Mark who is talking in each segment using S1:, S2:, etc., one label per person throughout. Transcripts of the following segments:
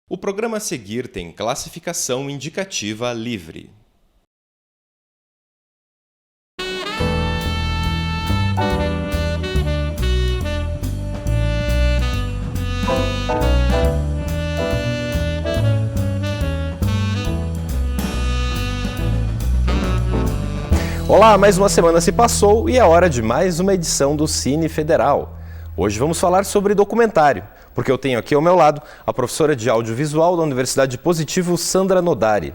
S1: O programa a seguir tem classificação indicativa livre. Olá, mais uma semana se passou e é hora de mais uma edição do Cine Federal. Hoje vamos falar sobre documentário, porque eu tenho aqui ao meu lado a professora de audiovisual da Universidade Positivo, Sandra Nodari.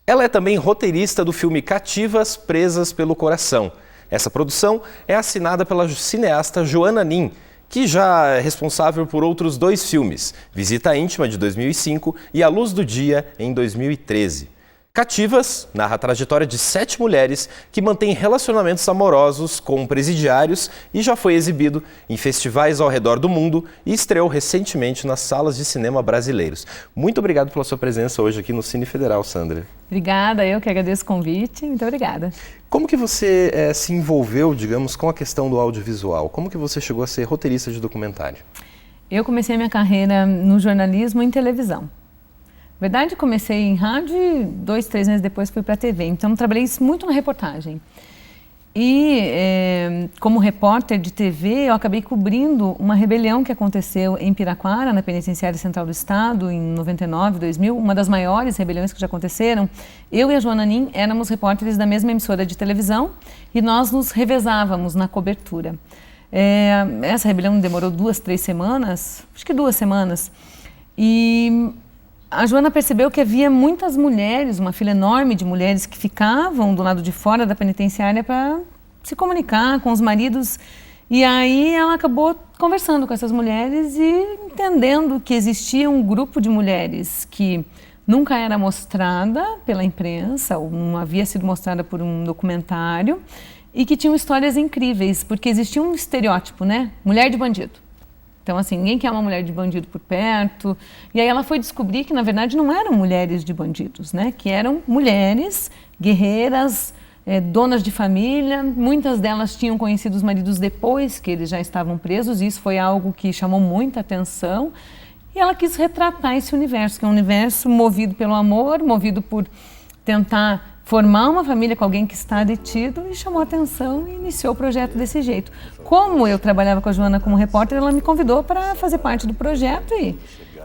S1: Ela é também roteirista do filme Cativas, Presas pelo Coração. Essa produção é assinada pela cineasta Joana Nin, que já é responsável por outros 2 filmes, Visita Íntima, de 2005 e A Luz do Dia, em 2013. Cativas narra a trajetória de 7 mulheres que mantêm relacionamentos amorosos com presidiários e já foi exibido em festivais ao redor do mundo e estreou recentemente nas salas de cinema brasileiros. Muito obrigado pela sua presença hoje aqui no Cine Federal, Sandra.
S2: Obrigada, eu que agradeço o convite. Muito obrigada.
S1: Como que você se envolveu, digamos, com a questão do audiovisual? Como que você chegou a ser roteirista de documentário?
S2: Eu comecei a minha carreira no jornalismo em televisão. Na verdade, comecei em rádio e 2, 3 meses depois fui para a TV. Então, trabalhei muito na reportagem. E, como repórter de TV, eu acabei cobrindo uma rebelião que aconteceu em Piraquara, na Penitenciária Central do Estado, em 99, 2000, uma das maiores rebeliões que já aconteceram. Eu e a Joana Nin éramos repórteres da mesma emissora de televisão e nós nos revezávamos na cobertura. Essa rebelião demorou 2, 3 semanas, acho que 2 semanas, e a Joana percebeu que havia muitas mulheres, uma fila enorme de mulheres que ficavam do lado de fora da penitenciária para se comunicar com os maridos. E aí ela acabou conversando com essas mulheres e entendendo que existia um grupo de mulheres que nunca era mostrada pela imprensa, ou não havia sido mostrada por um documentário, e que tinham histórias incríveis, porque existia um estereótipo, né? Mulher de bandido. Então, assim, ninguém quer uma mulher de bandido por perto. E aí ela foi descobrir que, na verdade, não eram mulheres de bandidos, né? Que eram mulheres guerreiras, donas de família. Muitas delas tinham conhecido os maridos depois que eles já estavam presos. E isso foi algo que chamou muita atenção. E ela quis retratar esse universo, que é um universo movido pelo amor, movido por tentar formar uma família com alguém que está detido, e chamou a atenção e iniciou o projeto desse jeito. Como eu trabalhava com a Joana como repórter, ela me convidou para fazer parte do projeto e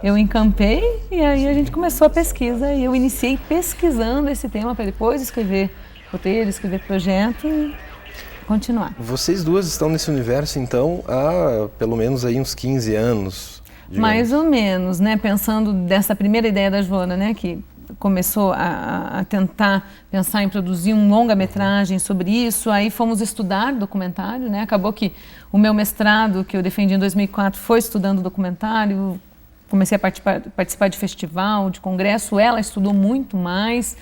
S2: eu encampei, e aí a gente começou a pesquisa e eu iniciei pesquisando esse tema para depois escrever roteiro, escrever projeto e continuar.
S1: Vocês duas estão nesse universo, então, há pelo menos aí uns 15 anos. Digamos.
S2: Mais ou menos, né? Pensando dessa primeira ideia da Joana, né? Que começou a tentar pensar em produzir um longa-metragem sobre isso, aí fomos estudar documentário, né? Acabou que o meu mestrado, que eu defendi em 2004, foi estudando documentário, comecei a participar de festival, de congresso, ela estudou muito mais,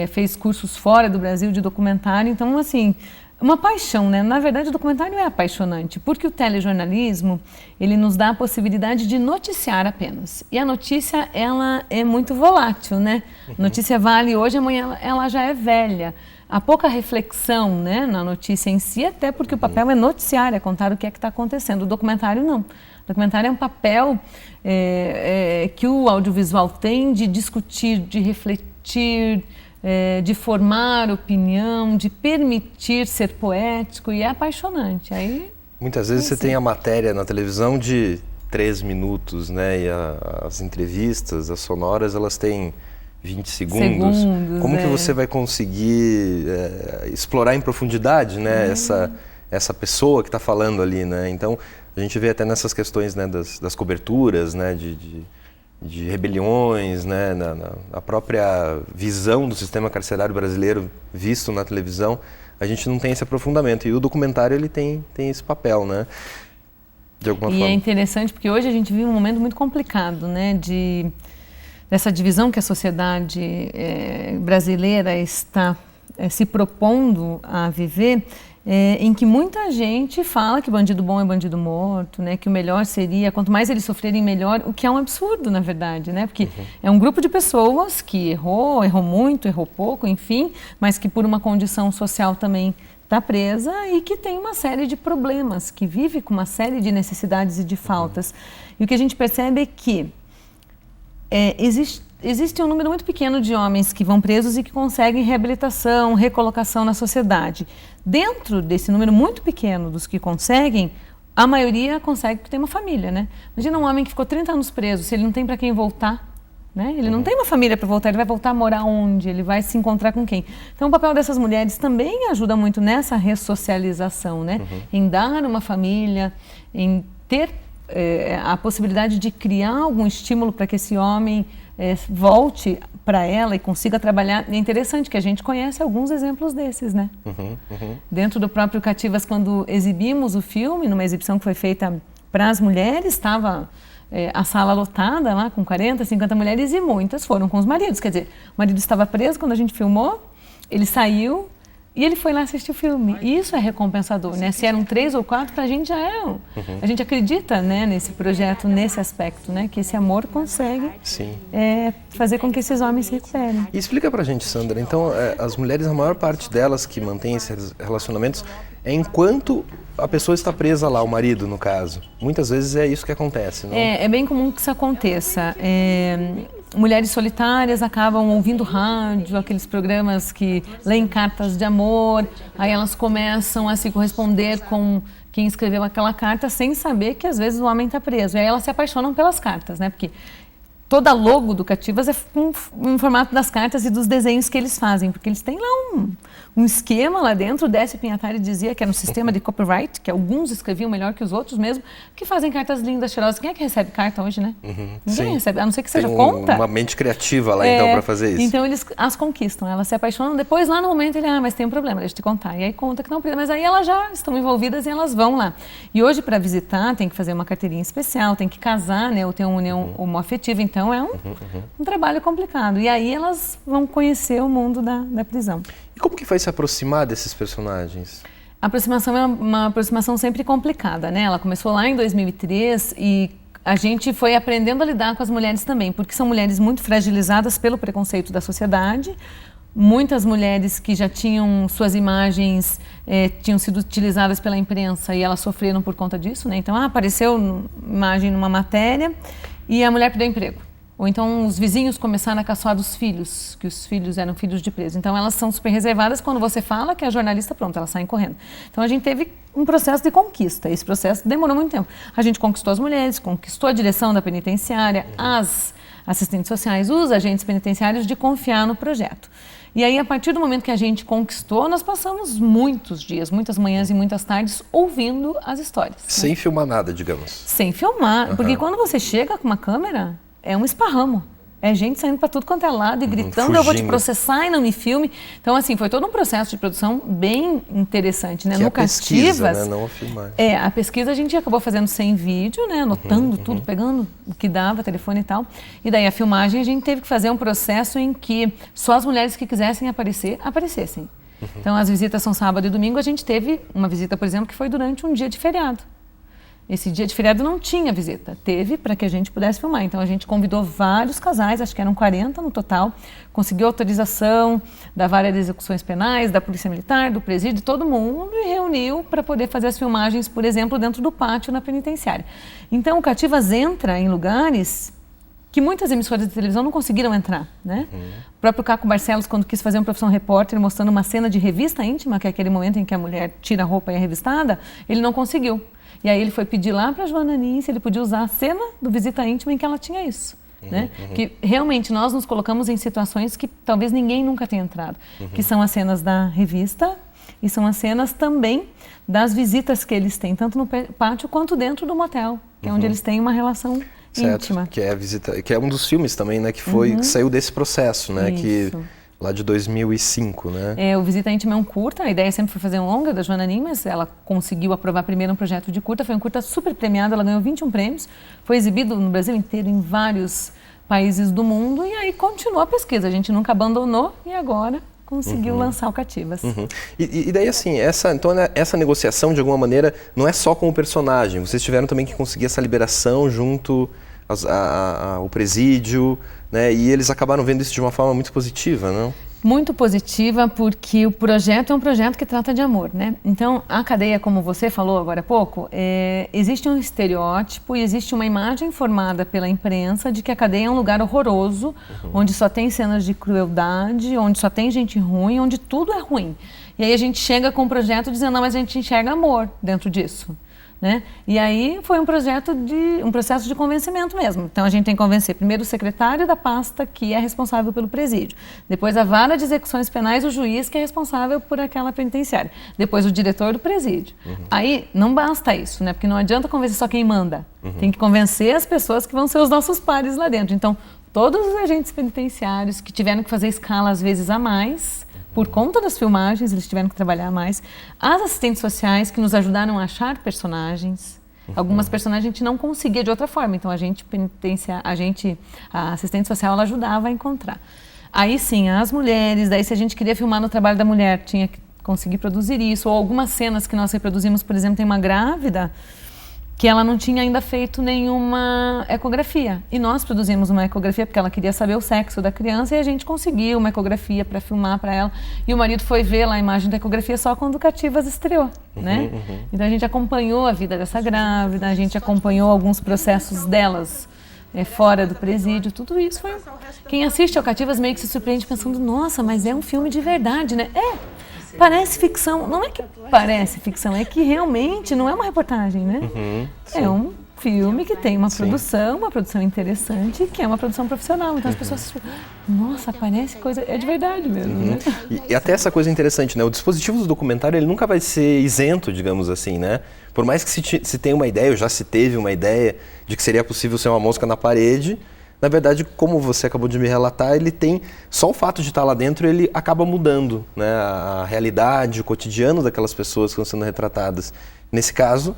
S2: fez cursos fora do Brasil de documentário, então, assim, uma paixão, né? Na verdade, o documentário é apaixonante, porque o telejornalismo, ele nos dá a possibilidade de noticiar apenas. E a notícia, ela é muito volátil, né? A notícia vale hoje, amanhã ela já é velha. Há pouca reflexão, né, na notícia em si, até porque o papel é noticiar, é contar o que é que está acontecendo. O documentário não. O documentário é um papel que o audiovisual tem de discutir, de refletir, de formar opinião, de permitir ser poético, e é apaixonante. Aí,
S1: muitas vezes você tem a matéria na televisão de 3 minutos, né? E as entrevistas, as sonoras, elas têm 20 segundos. Como que você vai conseguir explorar em profundidade, né? Essa pessoa que está falando ali, né? Então, a gente vê até nessas questões, né, das coberturas, né, de rebeliões, né, na própria visão do sistema carcerário brasileiro visto na televisão, a gente não tem esse aprofundamento. E o documentário, ele tem esse papel, né, de alguma forma.
S2: E é interessante porque hoje a gente vive um momento muito complicado, né, dessa divisão que a sociedade brasileira está se propondo a viver, em que muita gente fala que bandido bom é bandido morto, né? Que o melhor seria, quanto mais eles sofrerem, melhor, o que é um absurdo, na verdade, né? Porque é um grupo de pessoas que errou muito, errou pouco, enfim, mas que por uma condição social também está presa e que tem uma série de problemas, que vive com uma série de necessidades e de faltas. E o que a gente percebe é que Existe um número muito pequeno de homens que vão presos e que conseguem reabilitação, recolocação na sociedade. Dentro desse número muito pequeno dos que conseguem, a maioria consegue porque tem uma família, né? Imagina um homem que ficou 30 anos preso, se ele não tem para quem voltar, né? Ele não tem uma família para voltar, ele vai voltar a morar onde? Ele vai se encontrar com quem? Então o papel dessas mulheres também ajuda muito nessa ressocialização, né? Em dar uma família, em ter a possibilidade de criar algum estímulo para que esse homem volte para ela e consiga trabalhar. É interessante que a gente conhece alguns exemplos desses, né? Dentro do próprio Cativas, quando exibimos o filme, numa exibição que foi feita para as mulheres, estava a sala lotada lá com 40, 50 mulheres e muitas foram com os maridos. Quer dizer, o marido estava preso quando a gente filmou, ele saiu e ele foi lá assistir o filme. E isso é recompensador, né? Se eram 3 ou 4, para a gente já é. A gente acredita, né, nesse projeto, nesse aspecto, né? Que esse amor consegue fazer com que esses homens se recuperem.
S1: E explica pra gente, Sandra, então as mulheres, a maior parte delas que mantêm esses relacionamentos é enquanto a pessoa está presa lá, o marido no caso. Muitas vezes é isso que acontece, não?
S2: É bem comum que isso aconteça. Mulheres solitárias acabam ouvindo rádio, aqueles programas que leem cartas de amor, aí elas começam a se corresponder com quem escreveu aquela carta sem saber que às vezes o homem está preso. E aí elas se apaixonam pelas cartas, né? Porque toda logo do Cativas é um formato das cartas e dos desenhos que eles fazem, porque eles têm lá um esquema lá dentro. O Décio Pinhatari dizia que era um sistema de copyright, que alguns escreviam melhor que os outros mesmo, que fazem cartas lindas, cheirosas. Quem é que recebe carta hoje, né? Ninguém recebe, a não ser que seja conta.
S1: Uma mente criativa lá então para fazer isso.
S2: Então eles as conquistam, elas se apaixonam, depois lá no momento ele, mas tem um problema, deixa eu te contar. E aí conta que não precisa, mas aí elas já estão envolvidas e elas vão lá. E hoje para visitar tem que fazer uma carteirinha especial, tem que casar, né, ou ter uma união homoafetiva, então é um trabalho complicado. E aí elas vão conhecer o mundo da prisão.
S1: E como que foi se aproximar desses personagens?
S2: A aproximação é uma aproximação sempre complicada, né? Ela começou lá em 2003 e a gente foi aprendendo a lidar com as mulheres também, porque são mulheres muito fragilizadas pelo preconceito da sociedade. Muitas mulheres que já tinham suas imagens, tinham sido utilizadas pela imprensa e elas sofreram por conta disso, né? Então, apareceu imagem numa matéria e a mulher perdeu emprego. Ou então os vizinhos começaram a caçoar dos filhos, que os filhos eram filhos de preso. Então elas são super reservadas, quando você fala que é jornalista, pronto, elas saem correndo. Então a gente teve um processo de conquista, esse processo demorou muito tempo. A gente conquistou as mulheres, conquistou a direção da penitenciária, as assistentes sociais, os agentes penitenciários de confiar no projeto. E aí, a partir do momento que a gente conquistou, nós passamos muitos dias, muitas manhãs e muitas tardes ouvindo as histórias.
S1: Sem filmar nada, digamos.
S2: Sem filmar, porque quando você chega com uma câmera, é um esparramo. É gente saindo para tudo quanto é lado e gritando, fugindo. Eu vou te processar e não me filme. Então, assim, foi todo um processo de produção bem interessante, né?
S1: Que
S2: no
S1: pesquisa,
S2: Cativas,
S1: né? Não a filmagem.
S2: A pesquisa a gente acabou fazendo sem vídeo, né? Anotando tudo, pegando o que dava, telefone e tal. E daí a filmagem a gente teve que fazer um processo em que só as mulheres que quisessem aparecer, aparecessem. Então, as visitas são sábado e domingo. A gente teve uma visita, por exemplo, que foi durante um dia de feriado. Esse dia de feriado não tinha visita, teve para que a gente pudesse filmar. Então a gente convidou vários casais, acho que eram 40 no total, conseguiu autorização da Vara de Execuções Penais, da Polícia Militar, do Presídio, todo mundo e reuniu para poder fazer as filmagens, por exemplo, dentro do pátio na penitenciária. Então o Cativas entra em lugares que muitas emissoras de televisão não conseguiram entrar, né? O próprio Caco Barcelos, quando quis fazer uma profissão repórter, mostrando uma cena de revista íntima, que é aquele momento em que a mulher tira a roupa e é revistada, ele não conseguiu. E aí ele foi pedir lá para a Joana Nin se ele podia usar a cena do Visita Íntima em que ela tinha isso. Né? Que realmente nós nos colocamos em situações que talvez ninguém nunca tenha entrado. Que são as cenas da revista e são as cenas também das visitas que eles têm, tanto no pátio quanto dentro do motel, que é onde eles têm uma relação íntima.
S1: Que é a visita, que é um dos filmes também, né? Que foi que saiu desse processo, né?
S2: Isso.
S1: Que lá de 2005, né?
S2: O Visita Íntima é um curta, a ideia sempre foi fazer um longa da Joana Nin, mas ela conseguiu aprovar primeiro um projeto de curta, foi um curta super premiado, ela ganhou 21 prêmios, foi exibido no Brasil inteiro, em vários países do mundo, e aí continuou a pesquisa, a gente nunca abandonou e agora conseguiu lançar o Cativas.
S1: E daí assim, então, essa negociação de alguma maneira não é só com o personagem, vocês tiveram também que conseguir essa liberação junto ao presídio, né? E eles acabaram vendo isso de uma forma muito positiva, não?
S2: Muito positiva, porque o projeto é um projeto que trata de amor, né? Então, a cadeia, como você falou agora há pouco, existe um estereótipo e existe uma imagem formada pela imprensa de que a cadeia é um lugar horroroso, onde só tem cenas de crueldade, onde só tem gente ruim, onde tudo é ruim. E aí a gente chega com um projeto dizendo, não, mas a gente enxerga amor dentro disso. Né? E aí foi um processo de convencimento mesmo. Então a gente tem que convencer primeiro o secretário da pasta, que é responsável pelo presídio, depois a vara de execuções penais, o juiz que é responsável por aquela penitenciária, depois o diretor do presídio. Aí não basta isso, né? Porque não adianta convencer só quem manda, tem que convencer as pessoas que vão ser os nossos pares lá dentro. Então todos os agentes penitenciários que tiveram que fazer escala às vezes a mais, por conta das filmagens, eles tiveram que trabalhar mais. As assistentes sociais que nos ajudaram a achar personagens. Algumas personagens a gente não conseguia de outra forma, então a assistente social, ela ajudava a encontrar. Aí sim, as mulheres, daí se a gente queria filmar no trabalho da mulher, tinha que conseguir produzir isso. Ou algumas cenas que nós reproduzimos, por exemplo, tem uma grávida que ela não tinha ainda feito nenhuma ecografia. E nós produzimos uma ecografia porque ela queria saber o sexo da criança e a gente conseguiu uma ecografia para filmar para ela. E o marido foi ver lá a imagem da ecografia só quando o Cativas estreou, né? Então a gente acompanhou a vida dessa grávida, a gente acompanhou alguns processos delas fora do presídio, tudo isso foi... Quem assiste ao Cativas meio que se surpreende pensando, nossa, mas é um filme de verdade, né? Parece ficção, não é que parece ficção, é que realmente não é uma reportagem, né? É um filme que tem uma produção interessante, que é uma produção profissional. Então as pessoas, nossa, parece coisa, é de verdade mesmo, né?
S1: E até essa coisa interessante, né? O dispositivo do documentário, ele nunca vai ser isento, digamos assim, né? Por mais que se tenha uma ideia, ou já se teve uma ideia de que seria possível ser uma mosca na parede, na verdade, como você acabou de me relatar, ele tem, só o fato de estar lá dentro, ele acaba mudando, né, a realidade, o cotidiano daquelas pessoas que estão sendo retratadas. Nesse caso,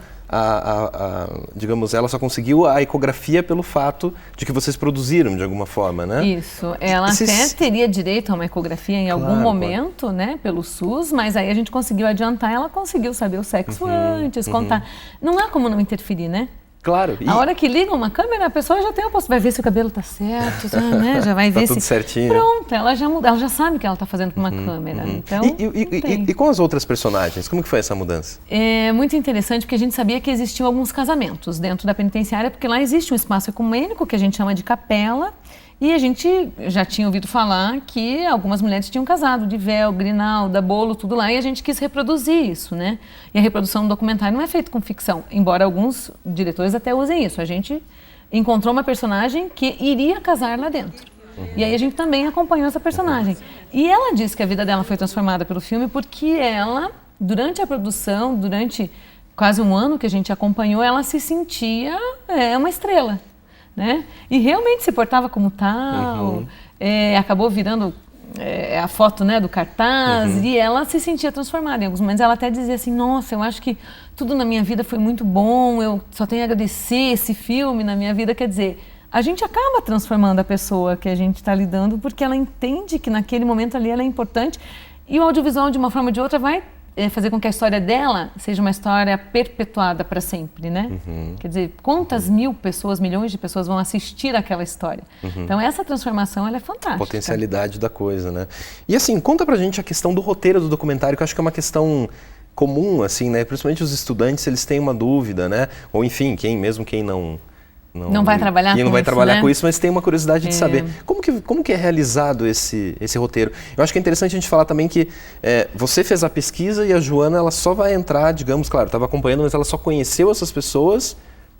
S1: digamos, ela só conseguiu a ecografia pelo fato de que vocês produziram de alguma forma, né?
S2: Isso, ela até teria direito a uma ecografia em algum momento, né, pelo SUS, mas aí a gente conseguiu adiantar, ela conseguiu saber o sexo antes, contar. Não há como não interferir, né?
S1: Claro.
S2: A hora que liga uma câmera, a pessoa já tem a possibilidade, vai ver se o cabelo tá certo, né? Já vai ver
S1: tudo
S2: se...
S1: certinho.
S2: Pronto, ela já sabe o que ela tá fazendo com uma câmera. Então,
S1: e com as outras personagens, como que foi essa mudança?
S2: É muito interessante porque a gente sabia que existiam alguns casamentos dentro da penitenciária, porque lá existe um espaço ecumênico que a gente chama de capela, e a gente já tinha ouvido falar que algumas mulheres tinham casado de véu, grinalda, bolo, tudo lá, e a gente quis reproduzir isso, né? E a reprodução do documentário não é feita com ficção, embora alguns diretores até usem isso. A gente encontrou uma personagem que iria casar lá dentro. E aí a gente também acompanhou essa personagem. E ela disse que a vida dela foi transformada pelo filme porque ela, durante a produção, durante quase um ano que a gente acompanhou, ela se sentia uma estrela. Né? E realmente se portava como tal, acabou virando a foto, né, do cartaz, e ela se sentia transformada. Em alguns momentos ela até dizia assim, nossa, eu acho que tudo na minha vida foi muito bom, eu só tenho a agradecer esse filme na minha vida. Quer dizer, a gente acaba transformando a pessoa que a gente está lidando porque ela entende que naquele momento ali ela é importante, e o audiovisual de uma forma ou de outra vai fazer com que a história dela seja uma história perpetuada para sempre, né? Quer dizer, quantas mil pessoas, milhões de pessoas vão assistir aquela história. Então essa transformação, ela é fantástica.
S1: A potencialidade da coisa, né? E assim, conta pra gente a questão do roteiro do documentário, que eu acho que é uma questão comum, assim, né? Principalmente os estudantes, eles têm uma dúvida, né? Ou enfim, quem não vai trabalhar com isso, mas tem uma curiosidade de saber como que é realizado esse roteiro. Eu acho que é interessante a gente falar também que você fez a pesquisa e a Joana, ela só vai entrar, digamos, claro, estava acompanhando, mas ela só conheceu essas pessoas,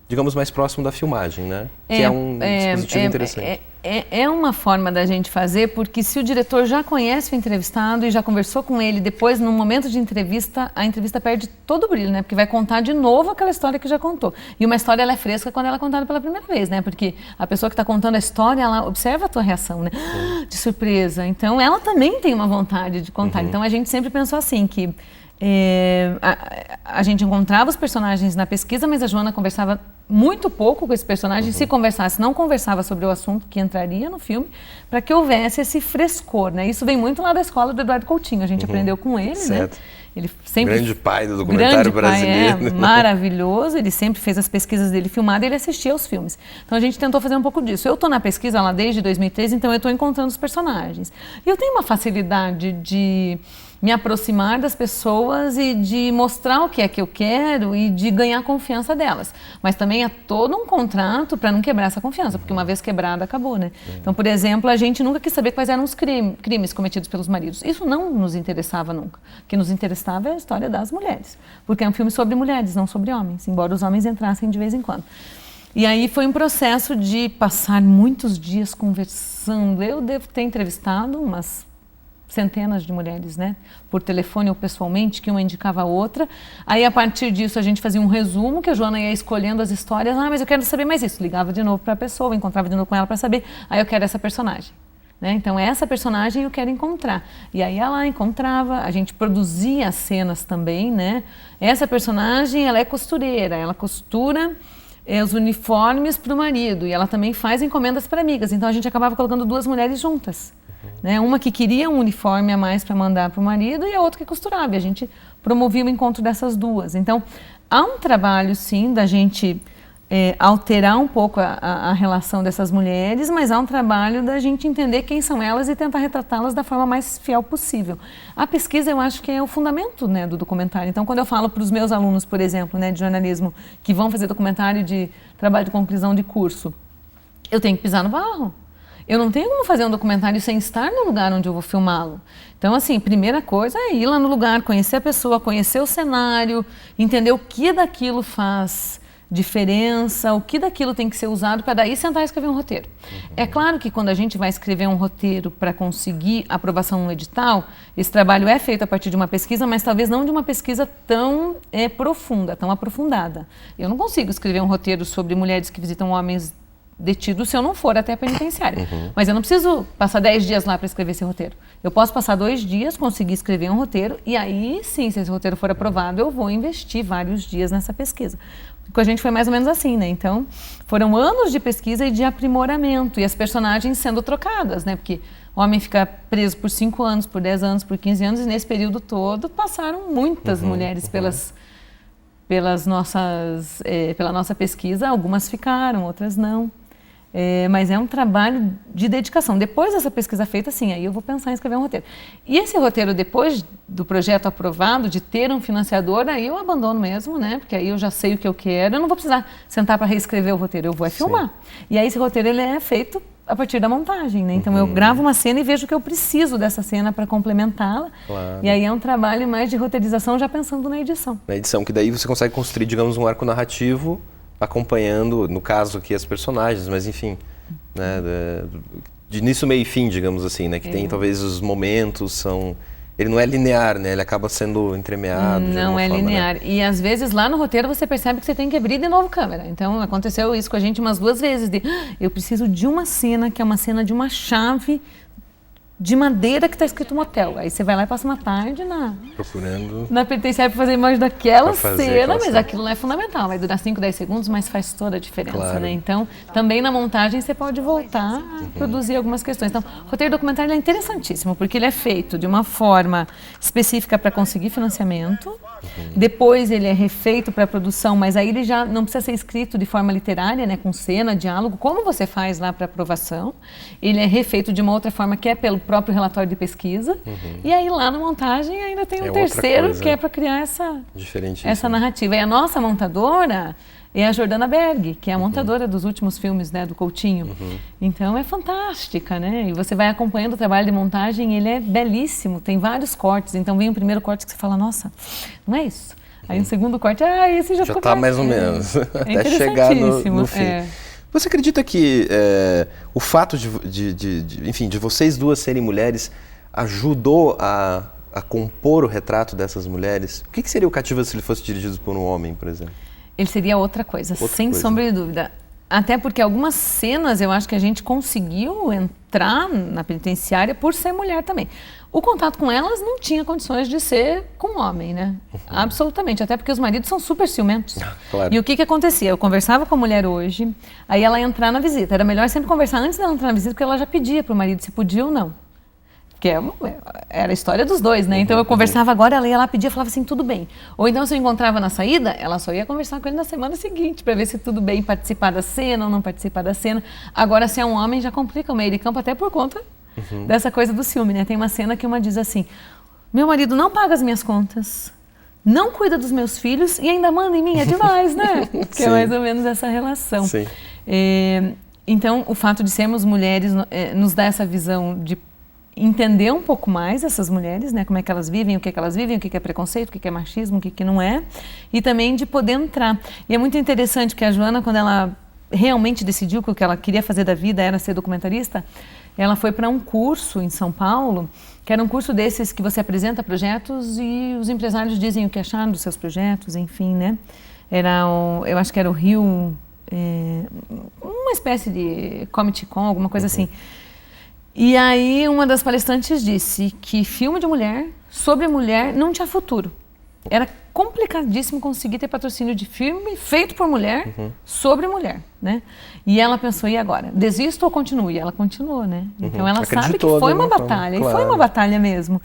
S1: digamos, mais próximo da filmagem, né? Que é um dispositivo interessante.
S2: É uma forma da gente fazer, porque se o diretor já conhece o entrevistado e já conversou com ele, depois, no momento de entrevista, a entrevista perde todo o brilho, né? Porque vai contar de novo aquela história que já contou. E uma história, ela é fresca quando ela é contada pela primeira vez, né? Porque a pessoa que está contando a história, ela observa a tua reação, né? De surpresa. Então, ela também tem uma vontade de contar. Então, a gente sempre pensou assim, que a gente encontrava os personagens na pesquisa, mas a Joana conversava muito pouco com esse personagem. Se conversasse, não conversava sobre o assunto que entraria no filme, para que houvesse esse frescor, né? Isso vem muito lá da escola do Eduardo Coutinho, a gente aprendeu com ele, né? Ele sempre
S1: grande pai do documentário brasileiro.
S2: É, maravilhoso, ele sempre fez as pesquisas dele filmadas e ele assistia aos filmes. Então a gente tentou fazer um pouco disso. Eu estou na pesquisa lá desde 2013, então eu estou encontrando os personagens. E eu tenho uma facilidade de me aproximar das pessoas e de mostrar o que é que eu quero e de ganhar a confiança delas. Mas também é todo um contrato para não quebrar essa confiança, porque uma vez quebrada, acabou, né? Então, por exemplo, a gente nunca quis saber quais eram os crimes cometidos pelos maridos. Isso não nos interessava nunca. O que nos interessava é a história das mulheres, porque é um filme sobre mulheres, não sobre homens, embora os homens entrassem de vez em quando. E aí foi um processo de passar muitos dias conversando. Eu devo ter entrevistado umas centenas de mulheres, né? Por telefone ou pessoalmente, que uma indicava a outra. Aí, a partir disso, a gente fazia um resumo, que a Joana ia escolhendo as histórias. Ah, mas eu quero saber mais isso. Ligava de novo para a pessoa, encontrava de novo com ela para saber. Aí, eu quero essa personagem. Né? Então, essa personagem eu quero encontrar. E aí, ela encontrava, a gente produzia as cenas também, né? Essa personagem, ela é costureira, ela costura os uniformes para o marido. E ela também faz encomendas para amigas. Então, a gente acabava colocando duas mulheres juntas. Né? Uma que queria um uniforme a mais para mandar para o marido e a outra que costurava. E a gente promovia o encontro dessas duas. Então, há um trabalho, sim, da gente alterar um pouco a relação dessas mulheres, mas há um trabalho da gente entender quem são elas e tentar retratá-las da forma mais fiel possível. A pesquisa, eu acho que é o fundamento, né, do documentário. Então, quando eu falo para os meus alunos, por exemplo, né, de jornalismo, que vão fazer documentário de trabalho de conclusão de curso, eu tenho que pisar no barro. Eu não tenho como fazer um documentário sem estar no lugar onde eu vou filmá-lo. Então, assim, primeira coisa é ir lá no lugar, conhecer a pessoa, conhecer o cenário, entender o que daquilo faz diferença, o que daquilo tem que ser usado para daí sentar e escrever um roteiro. É claro que quando a gente vai escrever um roteiro para conseguir aprovação no edital, esse trabalho é feito a partir de uma pesquisa, mas talvez não de uma pesquisa tão profunda, tão aprofundada. Eu não consigo escrever um roteiro sobre mulheres que visitam homens detido se eu não for até a penitenciária. Mas eu não preciso passar 10 dias lá para escrever esse roteiro. Eu posso passar 2 dias, conseguir escrever um roteiro e aí sim, se esse roteiro for aprovado, eu vou investir vários dias nessa pesquisa. Com a gente foi mais ou menos assim, né? Então, foram anos de pesquisa e de aprimoramento e as personagens sendo trocadas, né? Porque o homem fica preso por 5 anos, por 10 anos, por 15 anos e nesse período todo passaram muitas mulheres pela nossa pesquisa. Algumas ficaram, outras não. Mas é um trabalho de dedicação. Depois dessa pesquisa feita, sim, aí eu vou pensar em escrever um roteiro. E esse roteiro, depois do projeto aprovado, de ter um financiador, aí eu abandono mesmo, né? Porque aí eu já sei o que eu quero, eu não vou precisar sentar para reescrever o roteiro, eu vou filmar. E aí esse roteiro ele é feito a partir da montagem, né? Então eu gravo uma cena e vejo que eu preciso dessa cena para complementá-la. Claro. E aí é um trabalho mais de roteirização, já pensando na edição.
S1: Na edição, que daí você consegue construir, digamos, um arco narrativo acompanhando, no caso aqui, as personagens, mas enfim, né, de início, meio e fim, digamos assim, né, que tem talvez os momentos, ele não é linear, né, ele acaba sendo entremeado.
S2: Não é
S1: forma,
S2: linear,
S1: né?
S2: E às vezes lá no roteiro você percebe que você tem que abrir de novo câmera, então aconteceu isso com a gente umas 2 vezes, eu preciso de uma cena, que é uma cena de uma chave de madeira que está escrito motel. Aí você vai lá e passa uma tarde
S1: procurando
S2: na penitenciária para fazer a imagem daquela cena, mas aquilo não é fundamental. Vai durar 5, 10 segundos, mas faz toda a diferença, claro. Né? Então, também na montagem você pode voltar a produzir algumas questões. Então, o roteiro documentário é interessantíssimo, porque ele é feito de uma forma específica para conseguir financiamento. Depois ele é refeito para a produção, mas aí ele já não precisa ser escrito de forma literária, né, com cena, diálogo, como você faz lá para aprovação. Ele é refeito de uma outra forma, que é pelo próprio relatório de pesquisa. E aí lá na montagem ainda tem um terceiro, que é para criar essa narrativa. E a nossa montadora é a Jordana Berg, que é a montadora dos últimos filmes, né, do Coutinho. Então é fantástica, né? E você vai acompanhando o trabalho de montagem, ele é belíssimo, tem vários cortes. Então vem o primeiro corte que você fala, nossa, não é isso. Aí o segundo corte, esse já ficou
S1: tá mais ou menos, até chegar no fim. Você acredita que o fato de vocês duas serem mulheres ajudou a compor o retrato dessas mulheres? O que seria o Cativa se ele fosse dirigido por um homem, por exemplo?
S2: Ele seria outra coisa, sem sombra de dúvida. Até porque algumas cenas eu acho que a gente conseguiu entrar na penitenciária por ser mulher também. O contato com elas não tinha condições de ser com homem, né? Absolutamente, até porque os maridos são super ciumentos. Claro. E o que acontecia? Eu conversava com a mulher hoje, aí ela ia entrar na visita. Era melhor sempre conversar antes dela entrar na visita, porque ela já pedia para o marido se podia ou não. porque era a história dos dois, né? Então eu conversava agora, ela ia lá pedir, falava assim, tudo bem. Ou então se eu encontrava na saída, ela só ia conversar com ele na semana seguinte, para ver se tudo bem, participar da cena ou não participar da cena. Agora, se é um homem, já complica o meio de campo, até por conta dessa coisa do ciúme, né? Tem uma cena que uma diz assim, meu marido não paga as minhas contas, não cuida dos meus filhos e ainda manda em mim, é demais, né? Que é mais ou menos essa relação.
S1: Sim.
S2: Então, o fato de sermos mulheres nos dá essa visão de entender um pouco mais essas mulheres, né? Como é que elas vivem, o que é que elas vivem, o que é preconceito, o que é machismo, o que não é. E também de poder entrar. E é muito interessante que a Joana, quando ela realmente decidiu que o que ela queria fazer da vida era ser documentarista, ela foi para um curso em São Paulo, que era um curso desses que você apresenta projetos e os empresários dizem o que acharam dos seus projetos, enfim, né? Eu acho que era o Rio, uma espécie de Comic Con, alguma coisa assim. E aí uma das palestrantes disse que filme de mulher, sobre mulher, não tinha futuro. Era complicadíssimo conseguir ter patrocínio de filme feito por mulher, sobre mulher, né? E ela pensou, e agora? Desisto ou continuo? E ela continuou, né? Então ela sabe que foi uma batalha, e foi uma batalha mesmo.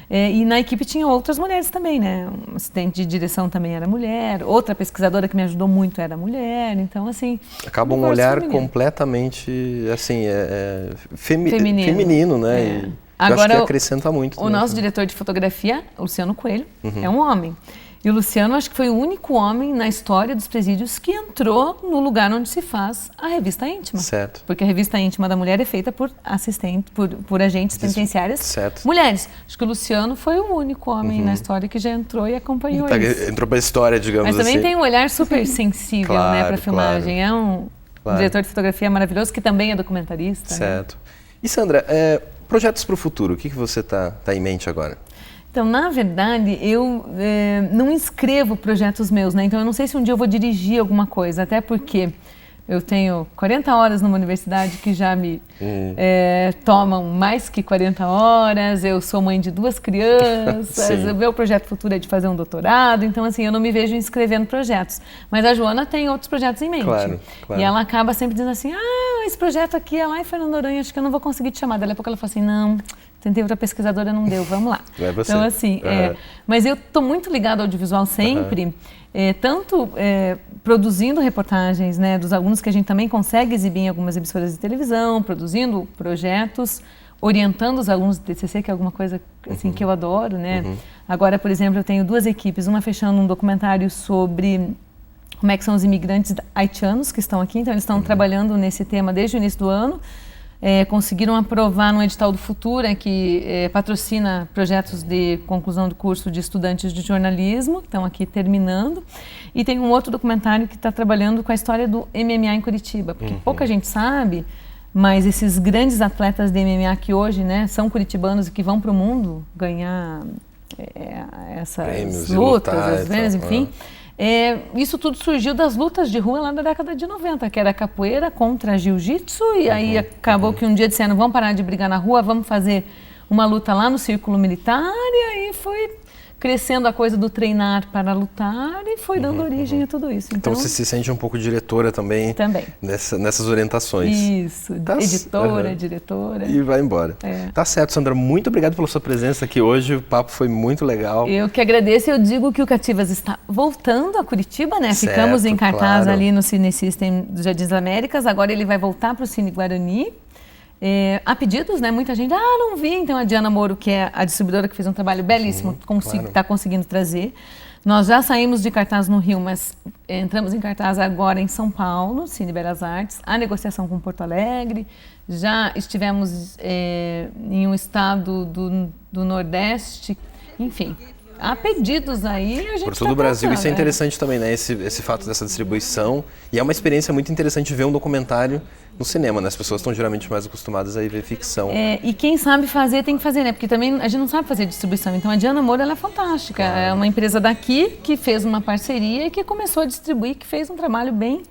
S2: E na equipe tinha outras mulheres também, né? Um assistente de direção também era mulher, outra pesquisadora que me ajudou muito era mulher, então assim...
S1: Acaba um olhar completamente, assim, feminino, né?
S2: Agora,
S1: eu acho que acrescenta muito.
S2: O nosso diretor de fotografia, Luciano Coelho, é um homem. E o Luciano, acho que foi o único homem na história dos presídios que entrou no lugar onde se faz a revista íntima.
S1: Certo.
S2: Porque a revista íntima da mulher é feita por agentes penitenciárias mulheres. Acho que o Luciano foi o único homem na história que já entrou e acompanhou isso.
S1: Entrou para a história, digamos assim.
S2: Mas também tem um olhar super sensível, né, para a filmagem. É um diretor de fotografia maravilhoso que também é documentarista.
S1: Certo. Né? E Sandra, projetos para o futuro, o que você tá em mente agora?
S2: Então, na verdade, eu não escrevo projetos meus, né? Então, eu não sei se um dia eu vou dirigir alguma coisa, até porque eu tenho 40 horas numa universidade que já me tomam mais que 40 horas, eu sou mãe de 2 crianças, o meu projeto futuro é de fazer um doutorado, então, assim, eu não me vejo escrevendo projetos. Mas a Joana tem outros projetos em mente. Claro. E ela acaba sempre dizendo assim, esse projeto aqui é lá em Fernando Noronha, acho que eu não vou conseguir te chamar. Daí a pouco ela fala assim, não... Tentei outra pesquisadora, não deu, vamos lá.
S1: Vai você.
S2: Então, assim, mas eu estou muito ligada ao audiovisual sempre, tanto produzindo reportagens, né, dos alunos que a gente também consegue exibir em algumas emissoras de televisão, produzindo projetos, orientando os alunos do TCC, que é alguma coisa assim, que eu adoro, né? Agora, por exemplo, eu tenho 2 equipes, uma fechando um documentário sobre como é que são os imigrantes haitianos que estão aqui, então eles estão trabalhando nesse tema desde o início do ano. Conseguiram aprovar no edital do Futura, que patrocina projetos de conclusão do curso de estudantes de jornalismo, estão aqui terminando. E tem um outro documentário que está trabalhando com a história do MMA em Curitiba, porque pouca gente sabe, mas esses grandes atletas de MMA que hoje, né, são curitibanos e que vão para o mundo ganhar essas
S1: prêmios,
S2: lutas,
S1: lutar,
S2: às vezes, enfim... isso tudo surgiu das lutas de rua lá da década de 90, que era capoeira contra jiu-jitsu, e aí acabou que um dia disseram, vamos parar de brigar na rua, vamos fazer uma luta lá no círculo militar, e aí foi crescendo a coisa do treinar para lutar e foi dando origem a tudo isso.
S1: Então você se sente um pouco diretora também nessas orientações.
S2: Isso, editora, diretora.
S1: E vai embora. Tá certo, Sandra, muito obrigado pela sua presença aqui hoje, o papo foi muito legal.
S2: Eu que agradeço, eu digo que o Cativas está voltando a Curitiba, né?
S1: Certo,
S2: ficamos em cartaz ali no Cine System dos Jardins Américas, agora ele vai voltar para o Cine Guarani. Há pedidos, né? Muita gente, não vi. Então a Diana Moro, que é a distribuidora que fez um trabalho belíssimo, está conseguindo trazer. Nós já saímos de cartaz no Rio, mas entramos em cartaz agora em São Paulo, Cine Belas Artes, a negociação com Porto Alegre. Já estivemos em um estado do Nordeste, enfim. Há pedidos aí, a gente
S1: por todo o Brasil, isso é interessante também, né? Esse fato dessa distribuição. E é uma experiência muito interessante ver um documentário no cinema, né? As pessoas estão geralmente mais acostumadas a ver ficção.
S2: E quem sabe fazer, tem que fazer, né? Porque também a gente não sabe fazer distribuição. Então a Diana Moura, ela é fantástica. É uma empresa daqui que fez uma parceria e que começou a distribuir, que fez um trabalho bem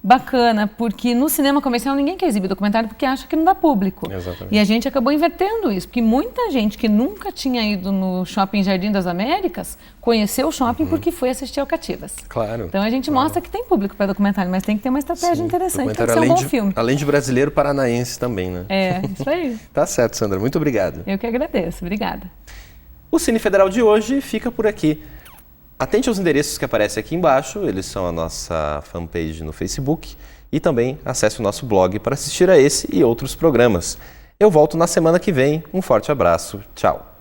S2: bacana, porque no cinema comercial ninguém quer exibir documentário porque acha que não dá público.
S1: Exatamente.
S2: E a gente acabou invertendo isso, porque muita gente que nunca tinha ido no Shopping Jardim das Américas conheceu o shopping porque foi assistir ao Cativas.
S1: Claro.
S2: Então a gente mostra que tem público para documentário, mas tem que ter uma estratégia interessante para ser um bom filme.
S1: Além de brasileiro, paranaense também, né?
S2: É, isso aí.
S1: Tá certo, Sandra. Muito obrigado.
S2: Eu que agradeço. Obrigada.
S1: O Cine Federal de hoje fica por aqui. Atente aos endereços que aparecem aqui embaixo, eles são a nossa fanpage no Facebook e também acesse o nosso blog para assistir a esse e outros programas. Eu volto na semana que vem. Um forte abraço. Tchau.